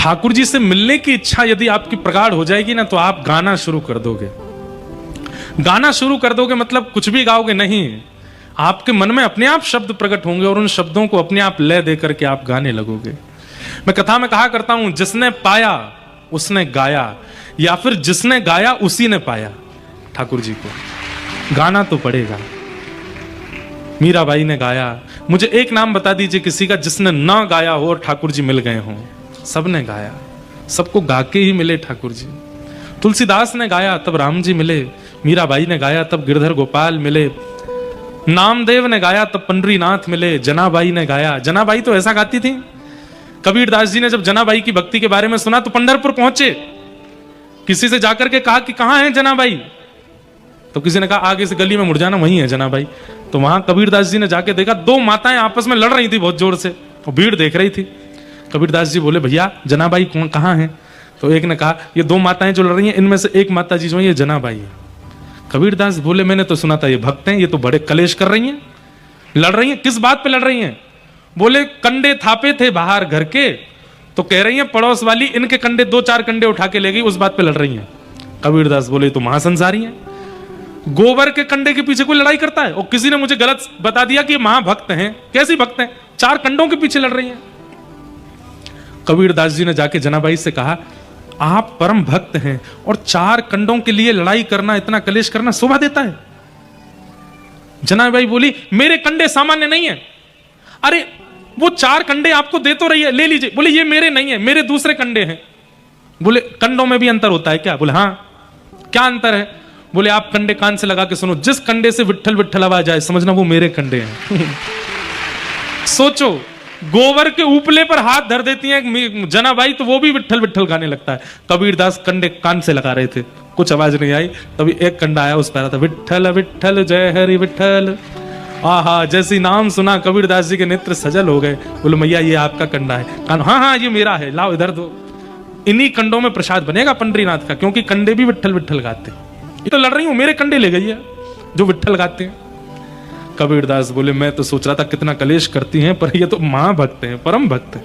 ठाकुर जी से मिलने की इच्छा यदि आपकी प्रगाढ़ हो जाएगी ना, तो आप गाना शुरू कर दोगे। गाना शुरू कर दोगे मतलब कुछ भी गाओगे नहीं, आपके मन में अपने आप शब्द प्रकट होंगे और उन शब्दों को अपने आप लय दे करके आप गाने लगोगे। मैं कथा में कहा करता हूं, जिसने पाया उसने गाया, या फिर जिसने गाया उसी ने पाया। ठाकुर जी को गाना तो पड़ेगा। मीराबाई ने गाया। मुझे एक नाम बता दीजिए किसी का जिसने ना गाया हो और ठाकुर जी मिल गए हों। सबने गाया, सबको गा के ही मिले ठाकुर जी। तुलसीदास ने गाया तब राम जी मिले, मीराबाई ने गाया तब गिरधर गोपाल मिले, नामदेव ने गाया तब पंडरीनाथ मिले, जनाबाई ने गाया। जनाबाई तो ऐसा गाती थी, कबीरदास जी ने जब जनाबाई की भक्ति के बारे में सुना तो पंढरपुर पहुंचे, किसी से जाकर के कहा कि कहां है जनाबाई, तो किसी ने कहा आगे से गली में मुड़ जाना, वहीं है जनाबाई। तो वहां कबीरदास जी ने जाके देखा, दो माताएं आपस में लड़ रही थी बहुत जोर से, और भीड़ देख रही थी। कबीरदास जी बोले, भैया जनाबाई कहां है? तो एक ने कहा, ये दो माताएं जो लड़ रही हैं इनमें से एक माता जी जो है ये जनाबाई है। कबीरदास बोले, मैंने तो सुना था ये भक्त हैं, ये तो बड़े कलेश कर रही हैं, लड़ रही हैं, किस बात पे लड़ रही हैं? बोले, कंडे थापे थे बाहर घर के, तो कह रही हैं पड़ोस वाली इनके कंडे 2-4 कंडे उठा के ले गई, उस बात पे लड़ रही हैं। कबीरदास बोले, तो महासंसारी हैं, गोबर के कंडे के पीछे कोई लड़ाई करता है? और किसी ने मुझे गलत बता दिया कि महाभक्त हैं। कैसी भक्त हैं? 4 कंडों के पीछे लड़ रही हैं। कबीरदास जी ने जाके जनाबाई से कहा, आप परम भक्त हैं और 4 कंडों के लिए लड़ाई करना, इतना कलेश करना शोभा देता है? जनाबाई बोली, मेरे कंडे सामान्य नहीं है। अरे वो 4 कंडे आपको दे तो रही है, ले लीजिए। बोले, ये मेरे नहीं है, मेरे दूसरे कंडे हैं। बोले, कंडों में भी अंतर होता है क्या? बोले, हाँ। क्या अंतर है? बोले, आप कंडे कान से लगा के सुनो, जिस कंडे से विट्ठल विट्ठल आवाज आए समझना वो मेरे कंडे हैं। सोचो, गोबर के उपले पर हाथ धर देती हैं जनाबाई तो वो भी विट्ठल विट्ठल गाने लगता है। कबीरदास कंडे कान से लगा रहे थे, कुछ आवाज नहीं आई, तभी एक कंडा आया, उस पर था विट्ठल विट्ठल जय हरि विट्ठल। आहा, जैसी नाम सुना कबीरदास जी के नेत्र सजल हो गए। बोले, मैया ये आपका कंडा है? कान, हाँ हाँ ये मेरा है, लाओ इधर दो। इन्हीं कंडों में प्रसाद बनेगा पंडरीनाथ का, क्योंकि कंडे भी विट्ठल विट्ठल गाते हैं। ये तो लड़ रही हूं, मेरे कंडे ले गई है जो विट्ठल गाते हैं। कबीरदास बोले, मैं तो सोच रहा था कितना कलेश करती हैं, पर ये तो महाभक्त हैं, परम भक्त हैं।